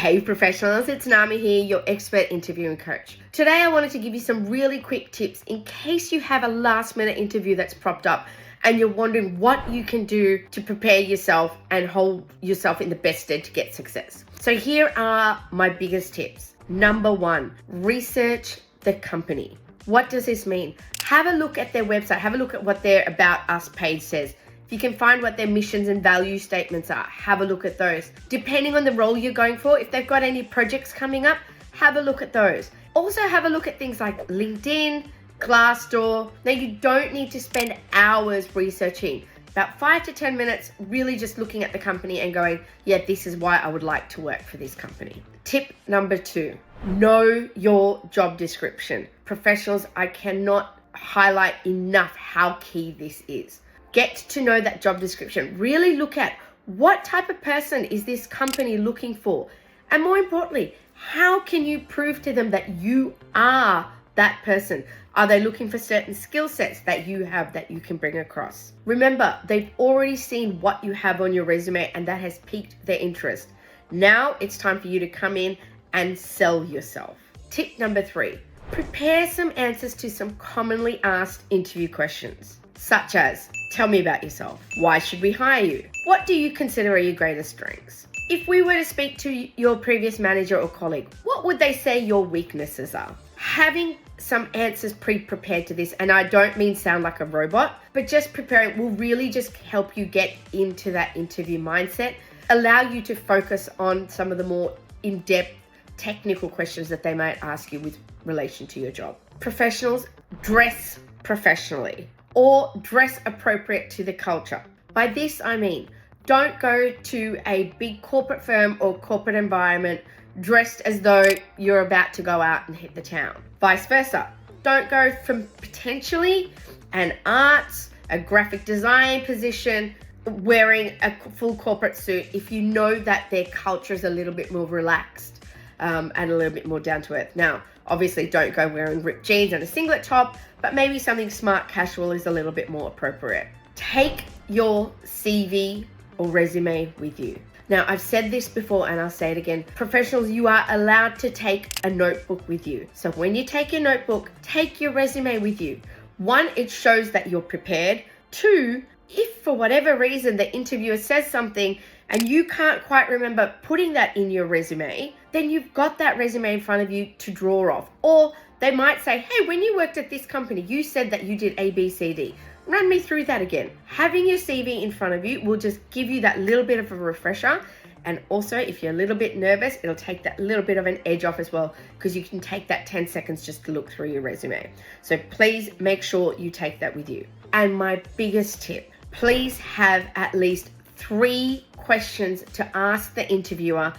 Hey professionals, it's Nami here, your expert interviewing coach. Today I wanted to give you some really quick tips in case you have a last minute interview that's propped up and you're wondering what you can do to prepare yourself and hold yourself in the best stead to get success. So here are my biggest tips. Number one, research the company. What does this mean? Have a look at their website, have a look at what their About Us page says. If you can find what their missions and value statements are, have a look at those. Depending on the role you're going for, if they've got any projects coming up, have a look at those. Also have a look at things like LinkedIn, Glassdoor. Now you don't need to spend hours researching. About 5 to 10 minutes, really just looking at the company and going, yeah, this is why I would like to work for this company. Tip number 2, know your job description. Professionals, I cannot highlight enough how key this is. Get to know that job description. Really look at what type of person is this company looking for? And more importantly, how can you prove to them that you are that person? Are they looking for certain skill sets that you have that you can bring across? Remember, they've already seen what you have on your resume and that has piqued their interest. Now it's time for you to come in and sell yourself. Tip number 3, prepare some answers to some commonly asked interview questions, such as, tell me about yourself. Why should we hire you? What do you consider are your greatest strengths? If we were to speak to your previous manager or colleague, what would they say your weaknesses are? Having some answers pre-prepared to this, and I don't mean sound like a robot, but just preparing will really just help you get into that interview mindset, allow you to focus on some of the more in-depth technical questions that they might ask you with relation to your job. Professionals, dress professionally or dress appropriate to the culture. By this, I mean, don't go to a big corporate firm or corporate environment dressed as though you're about to go out and hit the town. Vice versa. Don't go from potentially an arts, a graphic design position, wearing a full corporate suit if you know that their culture is a little bit more relaxed and a little bit more down to earth. Now, obviously don't go wearing ripped jeans and a singlet top, but maybe something smart casual is a little bit more appropriate. Take your CV or resume with you. Now, I've said this before and I'll say it again. Professionals, you are allowed to take a notebook with you. So when you take your notebook, take your resume with you. 1, it shows that you're prepared. 2, if for whatever reason the interviewer says something and you can't quite remember putting that in your resume, then you've got that resume in front of you to draw off. Or they might say, hey, when you worked at this company, you said that you did A, B, C, D. Run me through that again. Having your CV in front of you will just give you that little bit of a refresher. And also, if you're a little bit nervous, it'll take that little bit of an edge off as well, because you can take that 10 seconds just to look through your resume. So please make sure you take that with you. And my biggest tip, please have at least 3 questions to ask the interviewer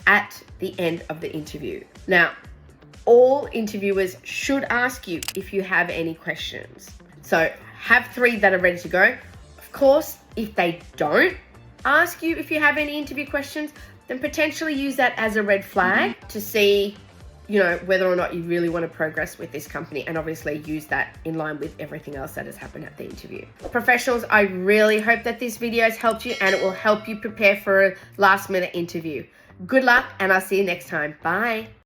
at the end of the interview. Now, all interviewers should ask you if you have any questions. So have 3 that are ready to go. Of course, if they don't ask you if you have any interview questions, then potentially use that as a red flag to see, whether or not you really want to progress with this company, and obviously use that in line with everything else that has happened at the interview. Professionals, I really hope that this video has helped you and it will help you prepare for a last minute interview. Good luck, and I'll see you next time. Bye.